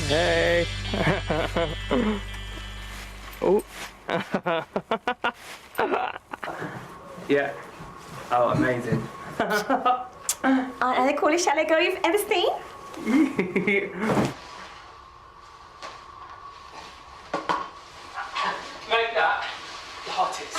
Hey. Oh. Yeah. Oh, amazing. Are they coolest chalet girl you've ever seen? Make that the hottest.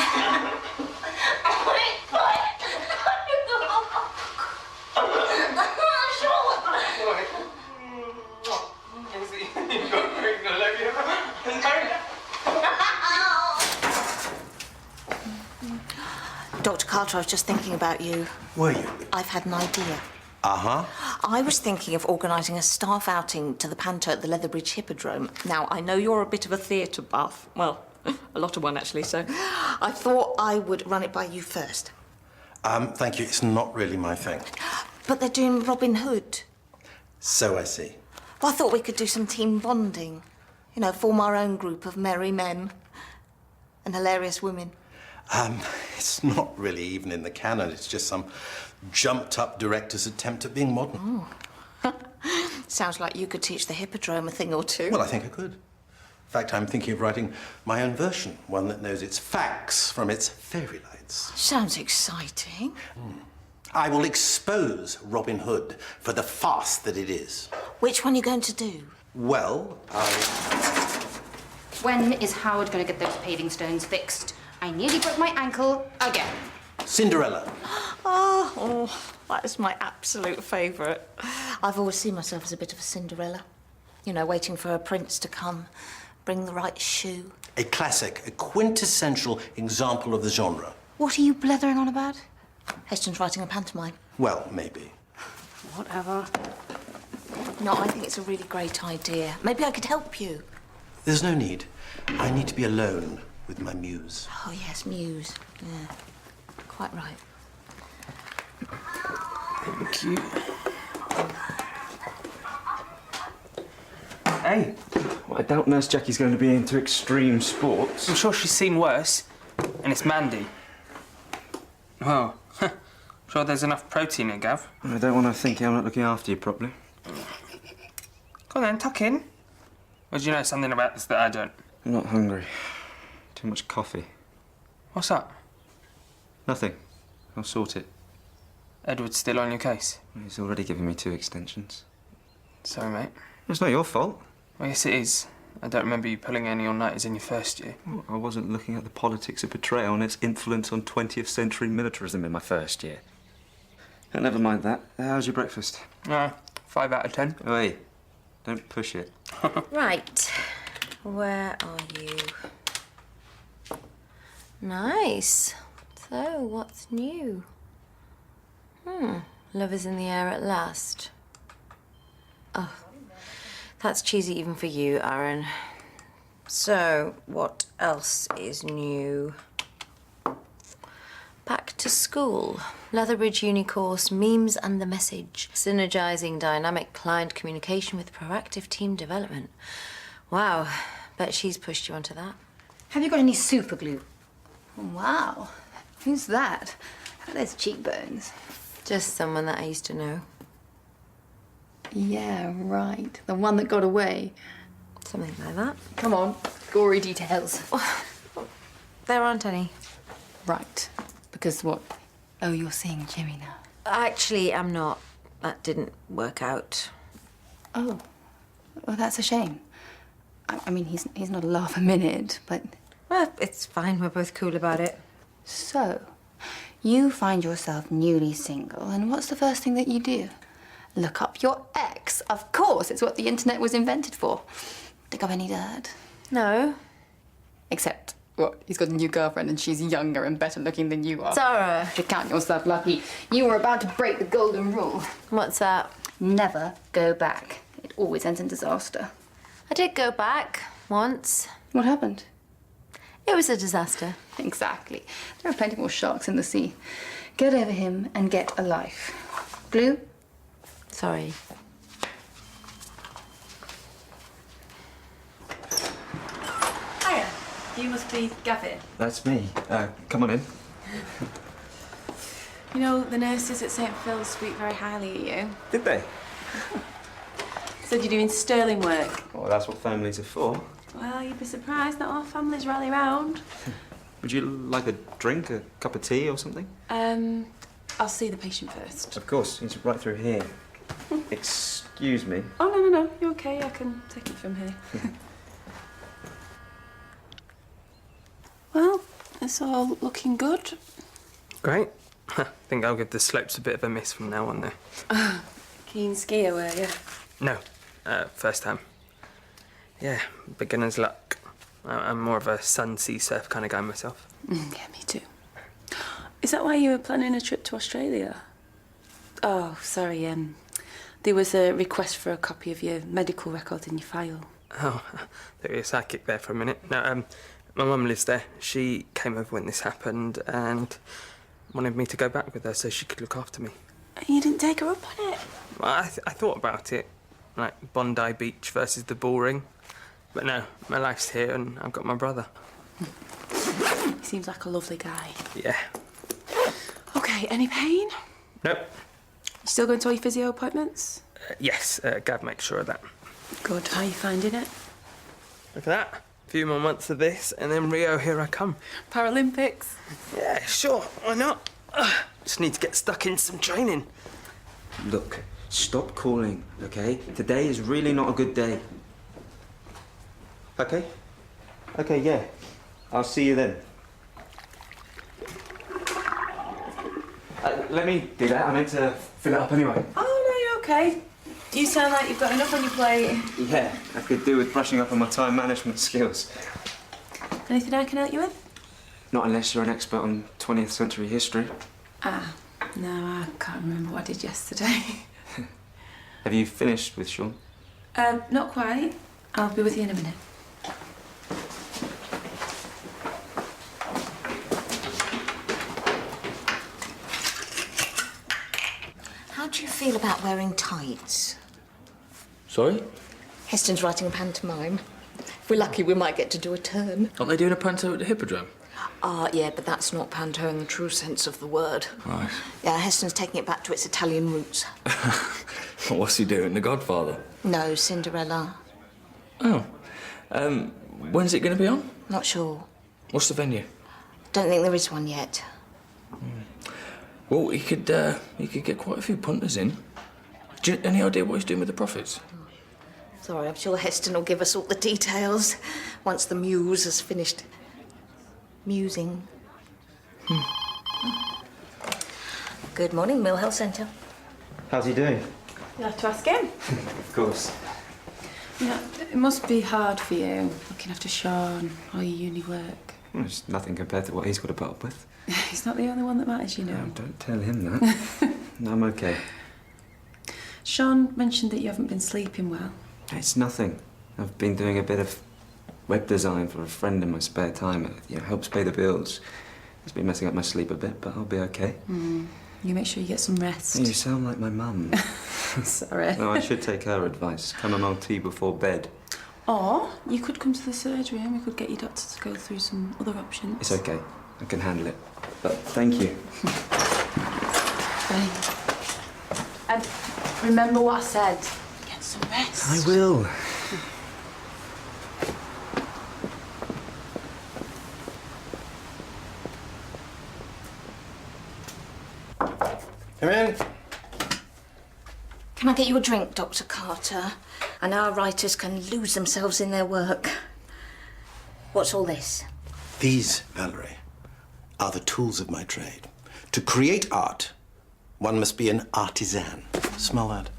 Dr. Carter, I was just thinking about you. Were you? I've had an idea. Uh-huh. I was thinking of organising a staff outing to the Panto at the Leatherbridge Hippodrome. Now, I know you're a bit of a theatre buff. Well, a lot of one, actually, so I thought I would run it by you first. Thank you. It's not really my thing. But they're doing Robin Hood. So I see. Well, I thought we could do some team bonding. You know, form our own group of merry men and hilarious women. It's not really even in the canon. It's just some jumped-up director's attempt at being modern. Oh. Sounds like you could teach the Hippodrome a thing or two. Well, I think I could. In fact, I'm thinking of writing my own version, one that knows its facts from its fairy lights. Sounds exciting. I will expose Robin Hood for the farce that it is. Which one are you going to do? Well, When is Howard going to get those paving stones fixed? I nearly broke my ankle again. Cinderella. Oh, that is my absolute favourite. I've always seen myself as a bit of a Cinderella. You know, waiting for a prince to come, bring the right shoe. A classic, a quintessential example of the genre. What are you blethering on about? Heston's writing a pantomime. Well, maybe. Whatever. No, I think it's a really great idea. Maybe I could help you. There's no need. I need to be alone with my muse. Oh, yes, Muse. Yeah, quite right. Thank you. Hey. Well, I doubt Nurse Jackie's going to be into extreme sports. I'm sure she's seen worse. And it's Mandy. Well, sure there's enough protein in, Gav. I don't want to think I'm not looking after you properly. Go on then, tuck in. Or do you know something about this that I don't? I'm not hungry. Too much coffee. What's up? Nothing. I'll sort it. Edward's still on your case? He's already given me 2 extensions. Sorry, mate. It's not your fault. Well, yes, it is. I don't remember you pulling any all-nighters in your first year. Well, I wasn't looking at the politics of betrayal and its influence on 20th century militarism in my first year. But never mind that. How's your breakfast? 5 out of 10. Oh, hey, don't push it. Right. Where are you? Nice. So, what's new? Love is in the air at last. Oh, that's cheesy even for you, Aaron. So, what else is new? Back to school. Leatherbridge Uni course, memes and the message. Synergizing dynamic client communication with proactive team development. Wow, bet she's pushed you onto that. Have you got any super glue? Wow. Who's that? Those cheekbones. Just someone that I used to know. Yeah, right. The one that got away. Something like that. Come on, gory details. There aren't any. Right. Because what? Oh, you're seeing Jimmy now. Actually, I'm not. That didn't work out. Oh. Well, that's a shame. I mean, he's not a laugh a minute, but... Well, it's fine. We're both cool about it. So, you find yourself newly single, and what's the first thing that you do? Look up your ex. Of course, it's what the internet was invented for. Dig up any dirt. No. Except, what, he's got a new girlfriend and she's younger and better looking than you are. Zara. You should count yourself lucky. You were about to break the golden rule. What's that? Never go back. It always ends in disaster. I did go back once. What happened? It was a disaster. Exactly. There are plenty more sharks in the sea. Get over him and get a life. Glue? Sorry. Hiya. You must be Gavin. That's me. Come on in. You know, the nurses at St. Phil's speak very highly of you. Did they? Said you're doing sterling work. Well, that's what families are for. Well, you'd be surprised not all families rally round. Would you like a drink, a cup of tea or something? I'll see the patient first. Of course, he's right through here. Excuse me. Oh, no. You're okay. I can take it from here. Well, it's all looking good. Great. I think I'll give the slopes a bit of a miss from now on there. Keen skier, were you? No, first time. Yeah, beginner's luck. I'm more of a sun, sea, surf kind of guy myself. Yeah, me too. Is that why you were planning a trip to Australia? Oh, sorry, there was a request for a copy of your medical record in your file. Oh, there was a psychic there for a minute. No, my mum lives there. She came over when this happened and wanted me to go back with her so she could look after me. And you didn't take her up on it? Well, I thought about it, like Bondi Beach versus the Bull Ring. But no, my life's here and I've got my brother. He seems like a lovely guy. Yeah. Okay, any pain? Nope. You still going to all your physio appointments? Yes, Gav makes sure of that. Good. How are you finding it? Look at that. A few more months of this and then Rio, here I come. Paralympics? Yeah, sure, why not? Just need to get stuck in some training. Look, stop calling, okay? Today is really not a good day. Okay? Okay, yeah. I'll see you then. Let me do that. I meant to fill it up anyway. Oh, no, you're okay. You sound like you've got enough on your plate. Yeah, I could do with brushing up on my time management skills. Anything I can help you with? Not unless you're an expert on 20th century history. Ah, no, I can't remember what I did yesterday. Have you finished with Sean? Not quite. I'll be with you in a minute. How do you feel about wearing tights? Sorry? Heston's writing a pantomime. If we're lucky, we might get to do a turn. Aren't they doing a panto at the Hippodrome? Yeah, but that's not panto in the true sense of the word. Right. Yeah, Heston's taking it back to its Italian roots. What's he doing, The Godfather? No, Cinderella. Oh. When's it going to be on? Not sure. What's the venue? Don't think there is one yet. Well, he could get quite a few punters in. Any idea what he's doing with the profits? Sorry, I'm sure Heston will give us all the details once the muse has finished musing. Good morning, Mill Health Centre. How's he doing? You'll have to ask him. Of course. You know, it must be hard for you, looking after Sean, all your uni work. Well, it's nothing compared to what he's got to put up with. He's not the only one that matters, you know. Oh, don't tell him that. No, I'm okay. Sean mentioned that you haven't been sleeping well. It's nothing. I've been doing a bit of web design for a friend in my spare time. It helps pay the bills. It's been messing up my sleep a bit, but I'll be okay. You make sure you get some rest. You sound like my mum. Sorry. No, I should take her advice. Chamomile tea before bed. Or you could come to the surgery and we could get your doctor to go through some other options. It's okay. I can handle it. But thank you. Bye. And remember what I said. Get some rest. I will. Come in. Can I get you a drink, Dr. Carter? And our writers can lose themselves in their work. What's all this? These, Valerie, are the tools of my trade. To create art, one must be an artisan. Smell that?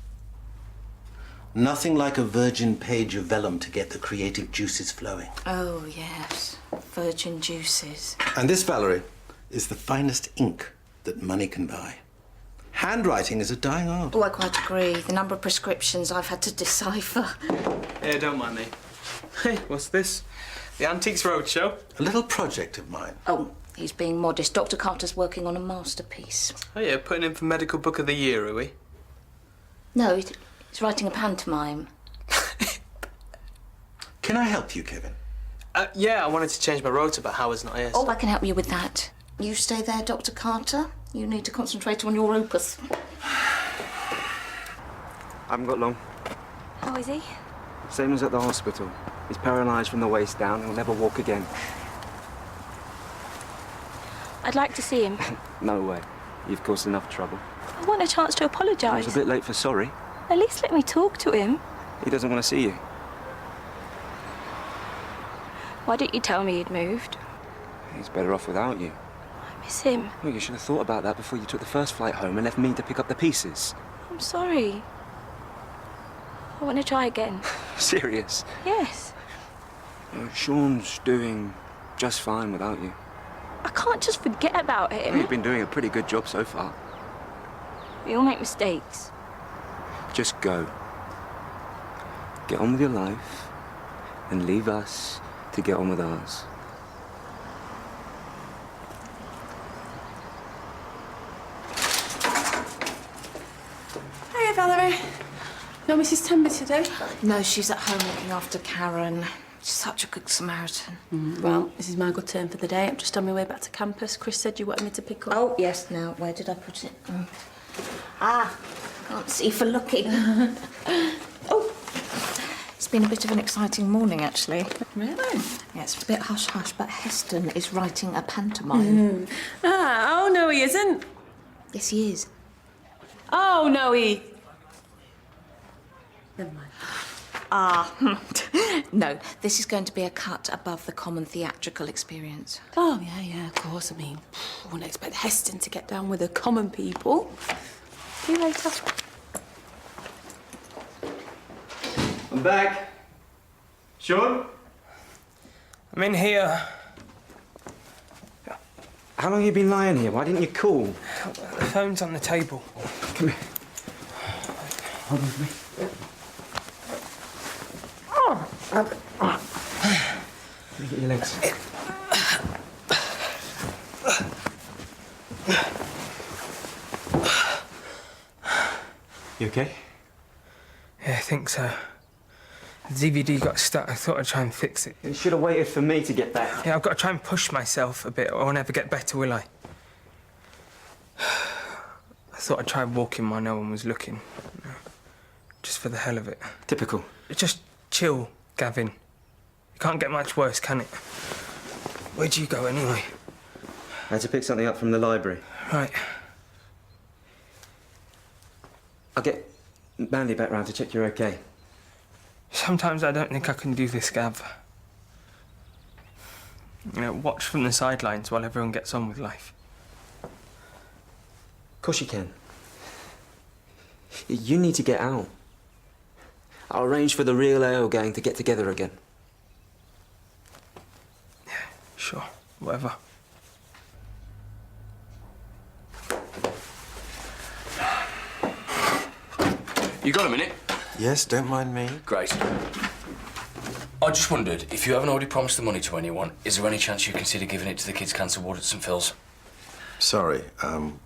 Nothing like a virgin page of vellum to get the creative juices flowing. Oh, yes. Virgin juices. And this, Valerie, is the finest ink that money can buy. Handwriting is a dying art. Oh, I quite agree. The number of prescriptions I've had to decipher. Yeah, don't mind me. Hey, what's this? The Antiques Roadshow? A little project of mine. Oh, he's being modest. Dr. Carter's working on a masterpiece. Oh yeah, putting in for Medical Book of the Year, are we? No, he's writing a pantomime. Can I help you, Kevin? Yeah, I wanted to change my rota, but Howard's not here. Oh, I can help you with that. You stay there, Dr. Carter. You need to concentrate on your opus. I haven't got long. How is he? Same as at the hospital. He's paralysed from the waist down. He'll never walk again. I'd like to see him. No way. You've caused enough trouble. I want a chance to apologise. It's a bit late for sorry. At least let me talk to him. He doesn't want to see you. Why didn't you tell me he'd moved? He's better off without you. I miss him. Well, you should have thought about that before you took the first flight home and left me to pick up the pieces. I'm sorry. I want to try again. Serious? Yes. Sean's doing just fine without you. I can't just forget about him. You've been doing a pretty good job so far. We all make mistakes. Just go. Get on with your life and leave us to get on with ours. Hiya, Valerie. No Mrs. Temby today? No, she's at home looking after Karen. She's such a good Samaritan. Well, this is my good turn for the day. I'm just on my way back to campus. Chris said you wanted me to pick up. Oh, yes, now, where did I put it? Can't see for looking. Oh, it's been a bit of an exciting morning, actually. Really? Yeah, it's a bit hush-hush, but Heston is writing a pantomime. Oh, no, he isn't. Yes, he is. Oh, no, he... Never mind. No, this is going to be a cut above the common theatrical experience. Oh, yeah, of course. I mean, I wouldn't expect Heston to get down with the common people. See you later. I'm back. Sean? I'm in here. How long have you been lying here? Why didn't you call? The phone's on the table. Come here. Hold on with me. Look at your legs. You okay? Yeah, I think so. The DVD got stuck. I thought I'd try and fix it. You should have waited for me to get back. Yeah, I've got to try and push myself a bit or I'll never get better, will I? I thought I'd try walking while no one was looking. Just for the hell of it. Typical. Just chill, Gavin. It can't get much worse, can it? Where'd you go, anyway? I had to pick something up from the library. Right. I'll get Mandy back round to check you're okay. Sometimes I don't think I can do this, Gav. You know, watch from the sidelines while everyone gets on with life. Of course you can. You need to get out. I'll arrange for the real AO gang to get together again. Yeah, sure. Whatever. You got a minute? Yes, don't mind me. Great. I just wondered, if you haven't already promised the money to anyone, is there any chance you consider giving it to the Kids Cancer Ward at St Phil's? Sorry,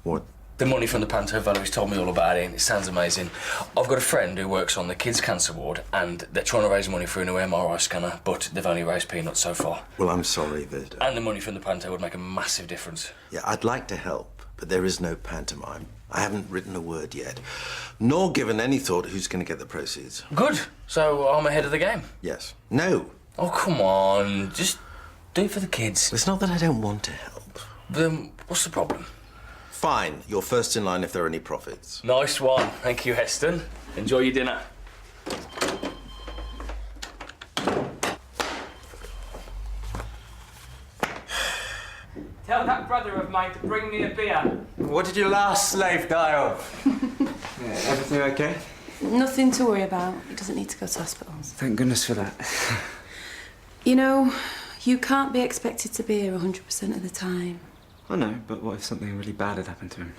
what? The money from the panto, Valerie's told me all about it, and it sounds amazing. I've got a friend who works on the Kids Cancer Ward, and they're trying to raise money for a new MRI scanner, but they've only raised peanuts so far. Well, I'm sorry that... And the money from the panto would make a massive difference. Yeah, I'd like to help, but there is no pantomime. I haven't written a word yet, nor given any thought who's going to get the proceeds. Good. So I'm ahead of the game. Yes. No. Oh, come on. Just do it for the kids. It's not that I don't want to help. Then what's the problem? Fine. You're first in line if there are any profits. Nice one. Thank you, Heston. Enjoy your dinner. Tell that brother of mine to bring me a beer. What did your last slave die of? Yeah, everything okay? Nothing to worry about. He doesn't need to go to hospitals. Thank goodness for that. You know, you can't be expected to be here 100% of the time. I know, but what if something really bad had happened to him?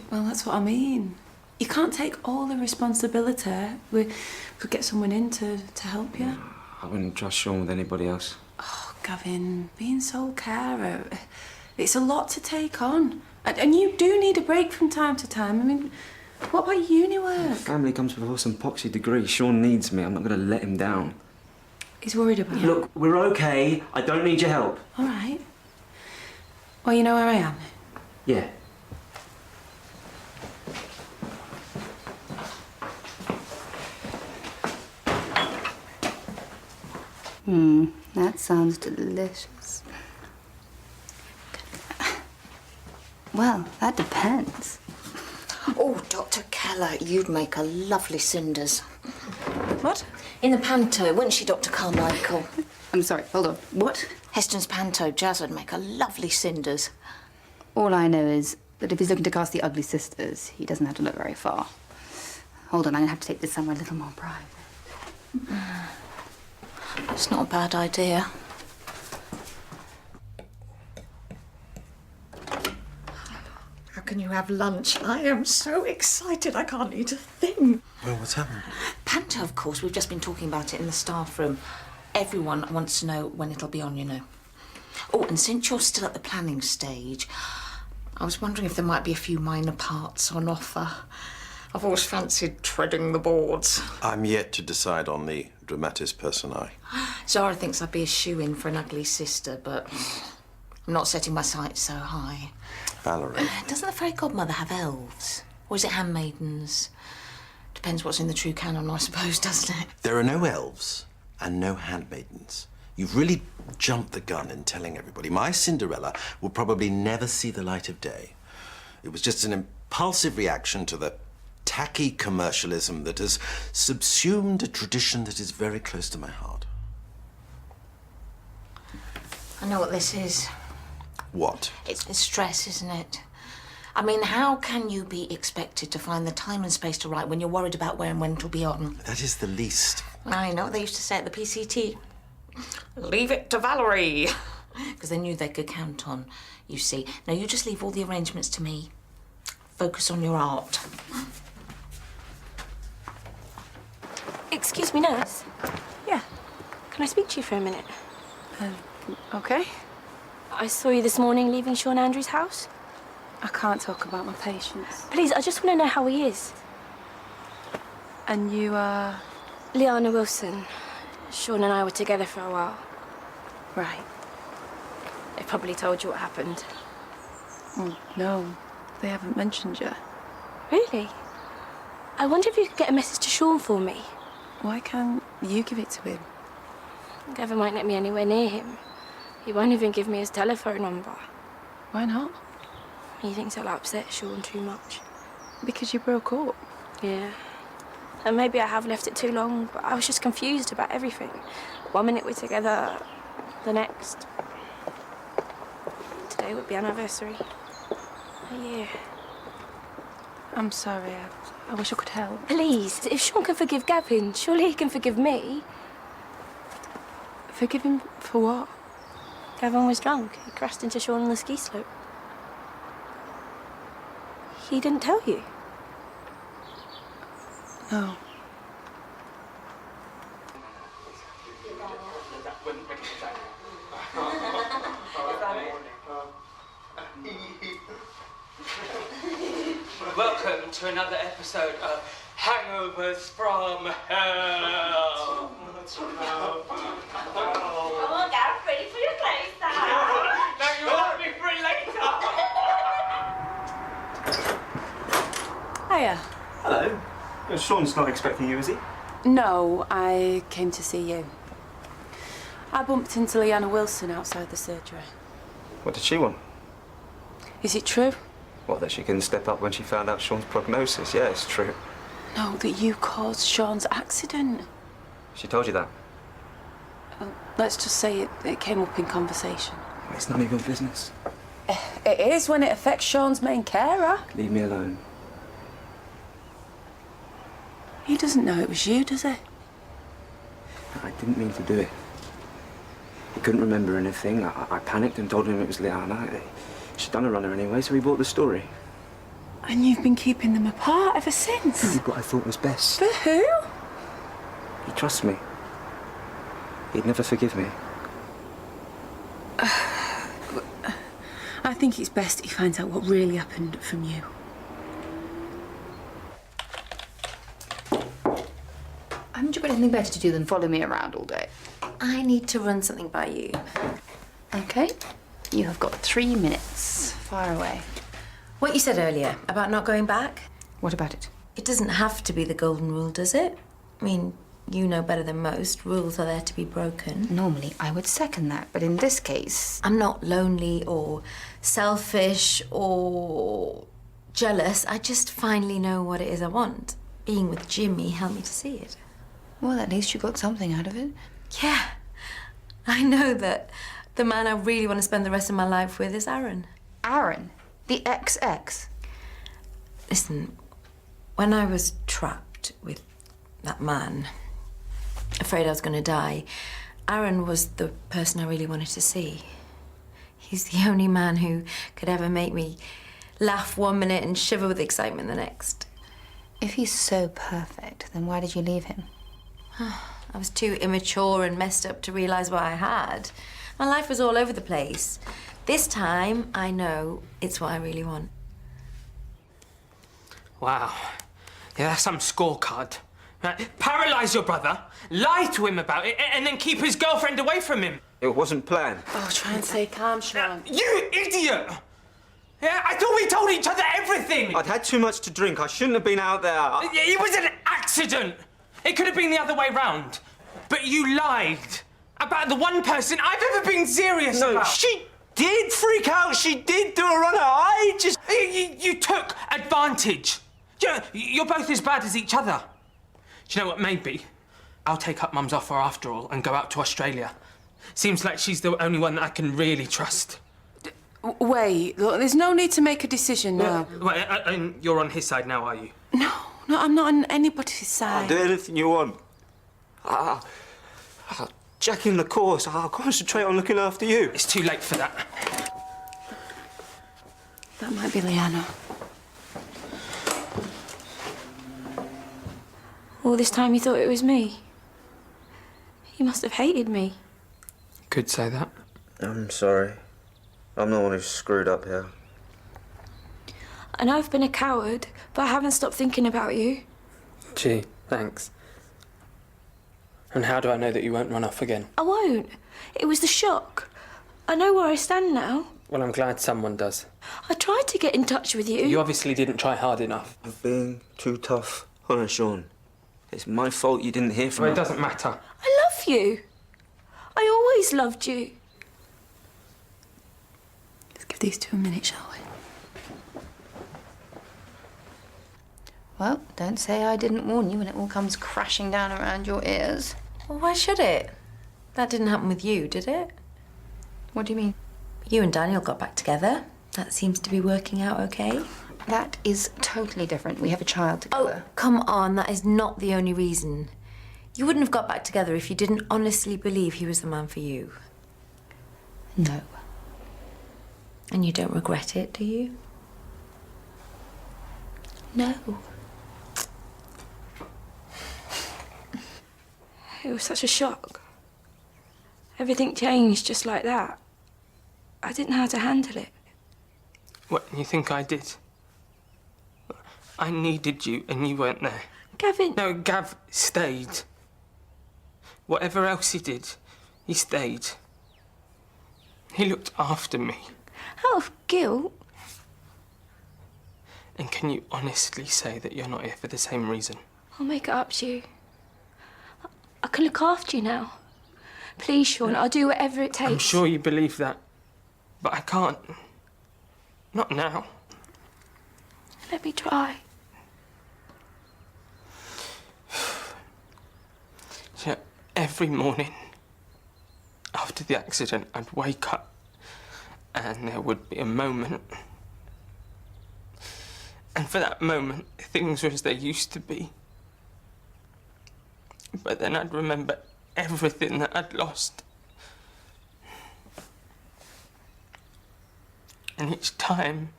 Well, that's what I mean. You can't take all the responsibility. We could get someone in to help you. I wouldn't trust Sean with anybody else. Oh, Gavin, being sole carer, it's a lot to take on. And you do need a break from time to time. I mean, what about uni work? Family comes before some poxy degree. Sean needs me. I'm not going to let him down. He's worried about you. Look, we're okay. I don't need your help. All right. Well, you know where I am. Yeah. That sounds delicious. Well, that depends. Oh, Dr. Keller, you'd make a lovely cinders. What? In the panto, wouldn't she, Dr. Carmichael? I'm sorry, hold on. What? Heston's panto, Jazz would make a lovely cinders. All I know is that if he's looking to cast the Ugly Sisters, he doesn't have to look very far. Hold on, I'm gonna have to take this somewhere a little more private. It's not a bad idea. How can you have lunch? I am so excited I can't eat a thing. Well, what's happened? Panto, of course, we've just been talking about it in the staff room. Everyone wants to know when it'll be on, you know. Oh, and since you're still at the planning stage, I was wondering if there might be a few minor parts on offer. I've always fancied treading the boards. I'm yet to decide on the dramatis personae. Zara thinks I'd be a shoo-in for an ugly sister, but I'm not setting my sights so high. Valerie. Doesn't the fairy godmother have elves? Or is it handmaidens? Depends what's in the true canon, I suppose, doesn't it? There are no elves and no handmaidens. You've really jumped the gun in telling everybody. My Cinderella will probably never see the light of day. It was just an impulsive reaction to the tacky commercialism that has subsumed a tradition that is very close to my heart. I know what this is. What? It's stress, isn't it? I mean, how can you be expected to find the time and space to write when you're worried about where and when it'll be on? That is the least. I know what they used to say at the PCT. Leave it to Valerie. Because they knew they could count on, you see. Now, you just leave all the arrangements to me. Focus on your art. Excuse me, nurse. Yeah. Can I speak to you for a minute? Okay. I saw you this morning leaving Sean Andrews' house. I can't talk about my patients. Please, I just want to know how he is. And you are... Liana Wilson. Sean and I were together for a while. Right. They probably told you what happened. Oh, no. They haven't mentioned you. Really? I wonder if you could get a message to Sean for me. Why can't you give it to him? Gavin won't let me anywhere near him. He won't even give me his telephone number. Why not? He thinks I'll upset Sean too much. Because you broke up. Yeah. And maybe I have left it too long, but I was just confused about everything. 1 minute we're together, the next. Today would be our anniversary. A year. I'm sorry. I wish I could help. Please, if Sean can forgive Gavin, surely he can forgive me. Forgive him for what? Gavin was drunk. He crashed into Sean on the ski slope. He didn't tell you? No. Welcome to another episode of Hangovers from Hell. Come on, Gav, ready for your place now. No, you want me for it later. Hiya. Hello. Sean's not expecting you, is he? No, I came to see you. I bumped into Liana Wilson outside the surgery. What did she want? Is it true? What, that she couldn't step up when she found out Sean's prognosis? Yeah, it's true. No, that you caused Sean's accident. She told you that? Let's just say it came up in conversation. It's none of your business. It is when it affects Sean's main carer. Leave me alone. He doesn't know it was you, does he? I didn't mean to do it. He couldn't remember anything. I panicked and told him it was Liana. She'd done a runner anyway, so he bought the story. And you've been keeping them apart ever since? I did what I thought was best. For who? He trusts me. He'd never forgive me. I think it's best he finds out what really happened from you. Haven't you got anything better to do than follow me around all day? I need to run something by you. Okay. You have got 3 minutes. Fire away. What you said earlier about not going back, What about it? it doesn't have to be the golden rule, does it? I mean, you know better than most, rules are there to be broken. Normally, I would second that, but in this case... I'm not lonely or selfish or jealous. I just finally know what it is I want. Being with Jimmy helped me to see it. Well, at least you got something out of it. Yeah. I know that the man I really want to spend the rest of my life with is Aaron. Aaron? The ex-ex? Listen, when I was trapped with that man, afraid I was going to die, Aaron was the person I really wanted to see. He's the only man who could ever make me laugh one minute and shiver with excitement the next. If he's so perfect, then why did you leave him? I was too immature and messed up to realise what I had. My life was all over the place. This time, I know it's what I really want. Wow. Yeah, that's some scorecard. Right? Paralyse your brother, lie to him about it, and then keep his girlfriend away from him. It wasn't planned. Oh, try and stay calm, Sean. You idiot! Yeah, I thought we told each other everything! I'd had too much to drink. I shouldn't have been out there. It was an accident! It could have been the other way round. But you lied about the one person I've ever been serious about. She did freak out. She did do a runner. I just... You took advantage. You're both as bad as each other. Do you know what, maybe I'll take up Mum's offer after all and go out to Australia. Seems like she's the only one that I can really trust. Wait, look, there's no need to make a decision now. Well, you're on his side now, are you? No, I'm not on anybody's side. I'll do anything you want. I'll jack in the course. I'll concentrate on looking after you. It's too late for that. That might be Leanna. All this time you thought it was me. You must have hated me. Could say that. I'm sorry. I'm the one who's screwed up here. I know I've been a coward, but I haven't stopped thinking about you. Gee, thanks. And how do I know that you won't run off again? I won't. It was the shock. I know where I stand now. Well, I'm glad someone does. I tried to get in touch with you. You obviously didn't try hard enough. I'm being too tough on her, Sean. It's my fault you didn't hear from Well, her. it doesn't matter. I love you. I always loved you. Let's give these 2 a minute, shall we? Well, don't say I didn't warn you when it all comes crashing down around your ears. Well, why should it? That didn't happen with you, did it? What do you mean? You and Daniel got back together. That seems to be working out okay. That is totally different. We have a child together. Oh, come on. That is not the only reason. You wouldn't have got back together if you didn't honestly believe he was the man for you. No. And you don't regret it, do you? No. It was such a shock. Everything changed just like that. I didn't know how to handle it. What, you think I did? I needed you and you weren't there. Gavin... No, Gav stayed. Whatever else he did, he stayed. He looked after me. Out of guilt. And can you honestly say that you're not here for the same reason? I'll make it up to you. I can look after you now. Please, Sean, I'll do whatever it takes. I'm sure you believe that, but I can't. Not now. Let me try. So every morning after the accident, I'd wake up and there would be a moment. And for that moment, things were as they used to be. But then I'd remember everything that I'd lost. And each time,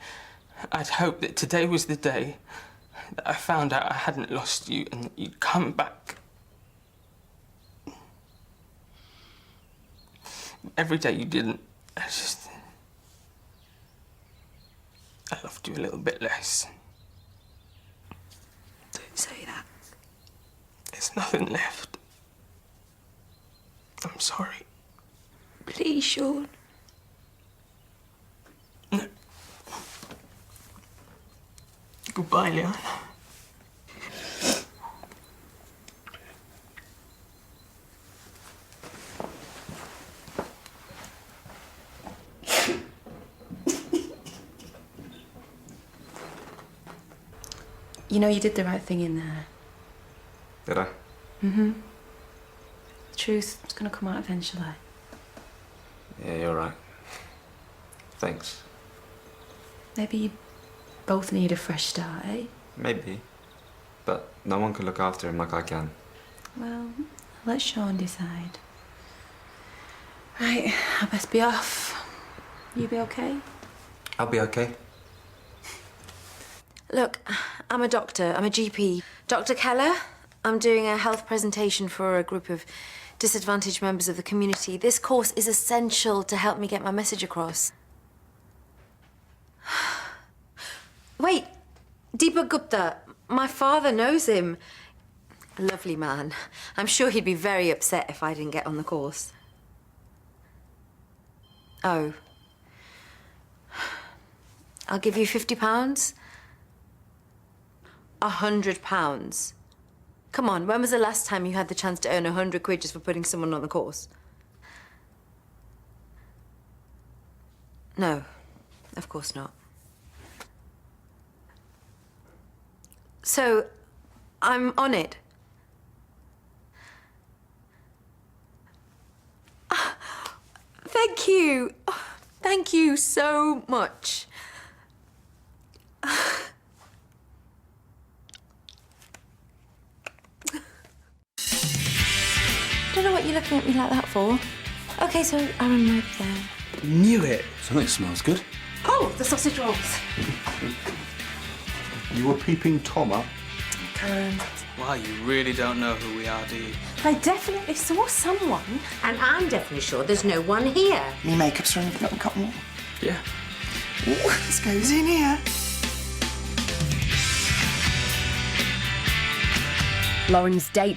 I'd hope that today was the day that I found out I hadn't lost you and that you'd come back. Every day you didn't, I loved you a little bit less. Don't say that. There's nothing left. I'm sorry. Please, Sean. No. Goodbye, Leanna. You know you did the right thing in there. Did I? Mm-hmm. The truth is going to come out eventually. Yeah, you're right. Thanks. Maybe you both need a fresh start, eh? Maybe. But no one can look after him like I can. Well, let Sean decide. Right, I best be off. You be okay? I'll be okay. Look, I'm a doctor. I'm a GP. Dr. Keller, I'm doing a health presentation for a group of disadvantaged members of the community. This course is essential to help me get my message across. Wait, Deepak Gupta. My father knows him. A lovely man. I'm sure he'd be very upset if I didn't get on the course. Oh. I'll give you £50. £100. Come on, when was the last time you had the chance to earn 100 quid just for putting someone on the course? No, of course not. So, I'm on it. Thank you. Thank you so much. I don't know what you're looking at me like that for. Okay, so I'm right there. Knew it. Something smells good. Oh, the sausage rolls. You were peeping Tom up. Karen. Wow, you really don't know who we are, do you? I definitely saw someone. And I'm definitely sure there's no one here. Me makeup's from the cotton. Yeah. Ooh, this goes in here. Lauren's date